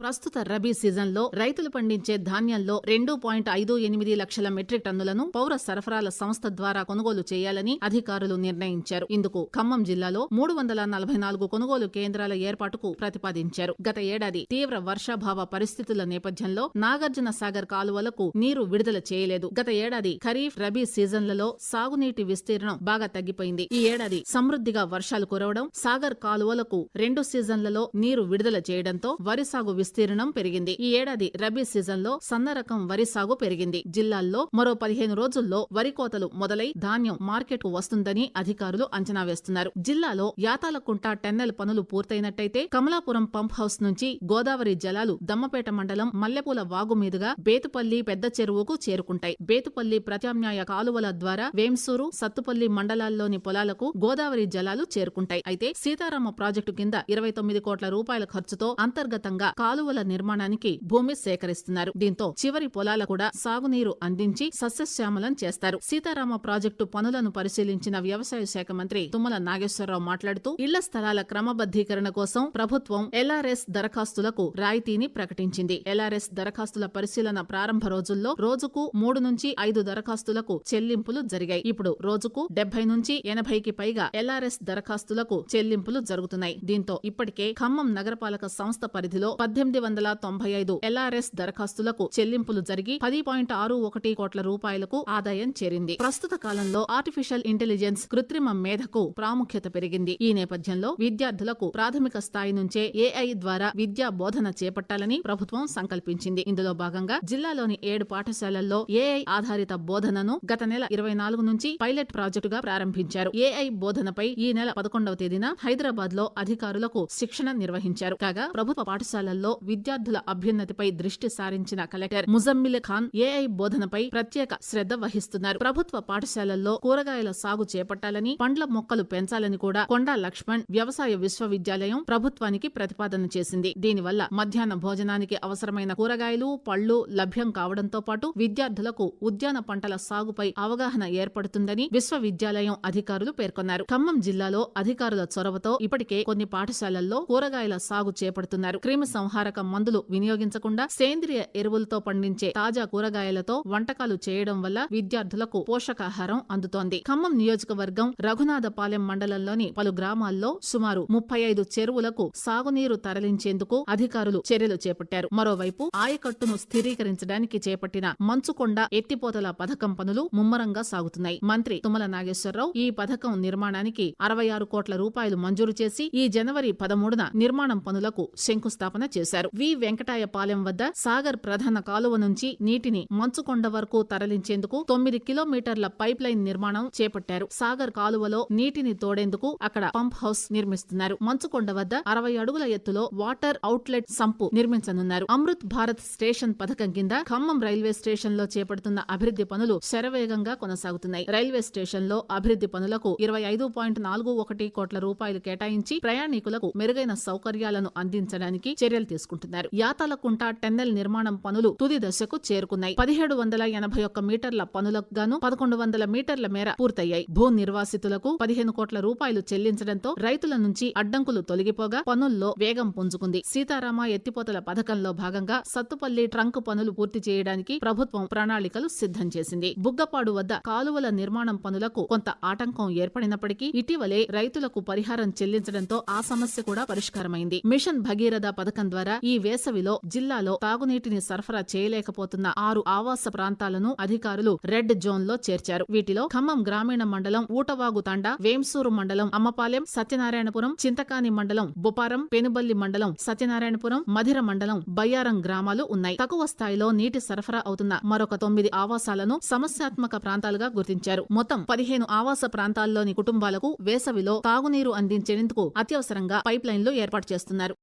ప్రస్తుత రబీ సీజన్లో రైతులు పండించే ధాన్యంలో 2.58 లక్షల మెట్రిక్ టన్నులను పౌర సరఫరాల సంస్థ ద్వారా కొనుగోలు చేయాలని అధికారులు నిర్ణయించారు. ఇందుకు ఖమ్మం జిల్లాలో 344 కొనుగోలు కేంద్రాల ఏర్పాటుకు ప్రతిపాదించారు. గత ఏడాది తీవ్ర వర్షాభావ పరిస్థితుల నేపథ్యంలో నాగార్జున సాగర్ కాలువలకు నీరు విడుదల చేయలేదు. గత ఏడాది ఖరీఫ్ రబీ సీజన్లలో సాగునీటి విస్తీర్ణం బాగా తగ్గిపోయింది. ఈ ఏడాది సమృద్ధిగా వర్షాలు కురవడం, సాగర్ కాలువలకు 2 సీజన్లలో నీరు విడుదల చేయడంతో వరి సాగు విస్తీర్ణం పెరిగింది. ఈ ఏడాది రబీ సీజన్లో సన్న రకం వరి సాగు పెరిగింది. జిల్లాల్లో మరో 15 రోజుల్లో వరి కోతలు మొదలై ధాన్యం మార్కెట్కు వస్తుందని అధికారులు అంచనా వేస్తున్నారు. జిల్లాలో యాతాలకుంట టెన్నెల్ పనులు పూర్తయినట్టయితే కమలాపురం పంప్ హౌస్ నుంచి గోదావరి జలాలు దమ్మపేట మండలం మల్లెపూల వాగు మీదుగా బేతుపల్లి పెద్ద చెరువుకు చేరుకుంటాయి. బేతుపల్లి ప్రత్యామ్నాయ కాలువల ద్వారా వేంసూరు, సత్తుపల్లి మండలాల్లోని పొలాలకు గోదావరి జలాలు చేరుకుంటాయి. అయితే సీతారామ ప్రాజెక్టు కింద 29 కోట్ల రూపాయల ఖర్చుతో అంతర్గతంగా కాలువల నిర్మాణానికి భూమి సేకరిస్తున్నారు. దీంతో చివరి పొలాల కూడా సాగునీరు అందించి సస్యశ్యామలం చేస్తారు. సీతారామ ప్రాజెక్టు పనులను పరిశీలించిన వ్యవసాయ శాఖ మంత్రి తుమ్మల నాగేశ్వరరావు మాట్లాడుతూ ఇళ్ల స్థలాల క్రమబద్దీకరణ కోసం ప్రభుత్వం ఎల్ఆర్ఎస్ దరఖాస్తులకు రాయితీని ప్రకటించింది. ఎల్ఆర్ఎస్ దరఖాస్తుల పరిశీలన ప్రారంభ రోజుల్లో రోజుకు 3 నుంచి 5 దరఖాస్తులకు చెల్లింపులు జరిగాయి. ఇప్పుడు రోజుకు 70 నుంచి 80కి పైగా ఎల్ఆర్ఎస్ దరఖాస్తులకు చెల్లింపులు జరుగుతున్నాయి. దీంతో ఇప్పటికే ఖమ్మం నగరపాలక సంస్థ పరిధిలో 1895 ఎల్ఆర్ఎస్ దరఖాస్తులకు చెల్లింపులు జరిగి 10.61 కోట్ల రూపాయలకు ఆదాయం చేరింది. ప్రస్తుత కాలంలో ఆర్టిఫిషియల్ ఇంటెలిజెన్స్, కృత్రిమ మేధకు ప్రాముఖ్యత పెరిగింది. ఈ నేపథ్యంలో విద్యార్థులకు ప్రాథమిక స్థాయి నుంచే ఏఐ ద్వారా విద్యా బోధన చేపట్టాలని ప్రభుత్వం సంకల్పించింది. ఇందులో భాగంగా జిల్లాలోని 7 పాఠశాలల్లో ఏఐ ఆధారిత బోధనను గత నెల 24 నుంచి పైలట్ ప్రాజెక్టుగా ప్రారంభించారు. ఏఐ బోధనపై ఈ నెల 11వ తేదీన హైదరాబాద్ లో అధికారులకు శిక్షణ నిర్వహించారు. కాగా ప్రభుత్వ పాఠశాలల్లో విద్యార్థుల అభ్యున్నతిపై దృష్టి సారించిన కలెక్టర్ ముజమ్మిల్ ఖాన్ ఏఐ బోధనపై ప్రత్యేక శ్రద్ధ వహిస్తున్నారు. ప్రభుత్వ పాఠశాలల్లో కూరగాయల సాగు చేపట్టాలని, పండ్ల మొక్కలు పెంచాలని కూడా కొండా లక్ష్మణ్ వ్యవసాయ విశ్వవిద్యాలయం ప్రభుత్వానికి ప్రతిపాదన చేసింది. దీనివల్ల మధ్యాహ్న భోజనానికి అవసరమైన కూరగాయలు, పళ్లు లభ్యం కావడంతో పాటు విద్యార్థులకు ఉద్యాన పంటల సాగుపై అవగాహన ఏర్పడుతుందని విశ్వవిద్యాలయం అధికారులు పేర్కొన్నారు. ఖమ్మం జిల్లాలో అధికారుల చొరవతో ఇప్పటికే కొన్ని పాఠశాలల్లో కూరగాయల సాగు చేపడుతున్నారు. క్రిమి సంహారక మందులు వినియోగించకుండా సేంద్రియ ఎరువులతో పండించే తాజా కూరగాయలతో వంటకాలు చేయడం వల్ల విద్యార్థులకు పోషకాహారం అందుతోంది. ఖమ్మం నియోజకవర్గం రఘునాథపాలెం మండలంలోని పలు గ్రామాల్లో సుమారు 35 చెరువులకు సాగునీరు తరలించేందుకు అధికారులు చర్యలు చేపట్టారు. మరోవైపు ఆయకట్టును స్థిరీకరించడానికి చేపట్టిన మంచుకొండ ఎత్తిపోతల పథకం పనులు ముమ్మరంగా సాగుతున్నాయి. మంత్రి తుమ్మల నాగేశ్వరరావు ఈ పథకం నిర్మాణానికి 66 కోట్ల రూపాయలు మంజూరు చేసి ఈ జనవరి 13న నిర్మాణం పనులకు శంకుస్థాపన చేశారు. వి వెంకటాయపాలెం వద్ద సాగర్ ప్రధాన కాలువ నుంచి నీటిని మంచుకొండ వరకు తరలించేందుకు 9 కిలోమీటర్ల పైప్ లైన్ నిర్మాణం చేపట్టారు. సాగర్ కాలువలో నీటిని తోడేందుకు అక్కడ పంప్ హౌస్ నిర్మిస్తున్నారు. మంచుకొండ వద్ద 60 అడుగుల ఎత్తులో వాటర్ అవుట్లెట్ సంపు నిర్మించనున్నారు. అమృత్ భారత్ స్టేషన్ పథకం కింద ఖమ్మం రైల్వే స్టేషన్ లో చేపడుతున్న అభివృద్ధి పనులు శరవేగంగా కొనసాగుతున్నాయి. రైల్వే స్టేషన్ లో అభివృద్ధి పనులకు 25.41 కోట్ల రూపాయలు కేటాయించి ప్రయాణికులకు మెరుగైన సౌకర్యాలను అందించడానికి చర్యలు తీసుకుంటున్నారు. యాతాలకుంట టెన్నెల్ నిర్మాణం పనులు తుది దశకు చేరుకున్నాయి. 1781 మీటర్ల పనులకు గాను 1100 మీటర్ల మేర పూర్తయ్యాయి. భూ నిర్వాసితులకు 15 కోట్ల రూపాయలు చెల్లించడంతో రైతుల నుంచి అడ్డంకులు తొలగిపోగా పనుల్లో వేగం పుంజుకుంది. సీతారామ ఎత్తిపోతల పథకంలో భాగంగా సత్తుపల్లి ట్రంక్ పనులు పూర్తి చేయడానికి ప్రభుత్వం ప్రణాళికలు సిద్ధం చేసింది. బుగ్గపాడు వద్ద కాలువల నిర్మాణం పనులకు కొంత ఆటంకం ఏర్పడినప్పటికీ ఇటీవలే రైతులకు పరిహారం చెల్లించడంతో ఆ సమస్య కూడా పరిష్కారమైంది. మిషన్ భగీరథ పథకం ద్వారా ఈ వేసవిలో జిల్లాలో తాగునీటిని సరఫరా చేయలేకపోతున్న 6 ఆవాస ప్రాంతాలను అధికారులు రెడ్ జోన్ లో చేర్చారు. వీటిలో ఖమ్మం గ్రామీణ మండలం ఊటవాగు తండా, వేంసూరు మండలం అమ్మపాలెం, సత్యనారాయణపురం, చింతకాని మండలం బొపారం, పెనుబల్లి మండలం సత్యనారాయణపురం, మధిర మండలం బయ్యారం గ్రామాలు ఉన్నాయి. తక్కువ స్థాయిలో నీటి సరఫరా అవుతున్న మరొక 9 ఆవాసాలను సమస్యాత్మక ప్రాంతాలుగా గుర్తించారు. మొత్తం 15 ఆవాస ప్రాంతాల్లోని కుటుంబాలకు వేసవిలో తాగునీరు అందించేందుకు అత్యవసరంగా పైప్ లైన్లు ఏర్పాటు చేస్తున్నారు.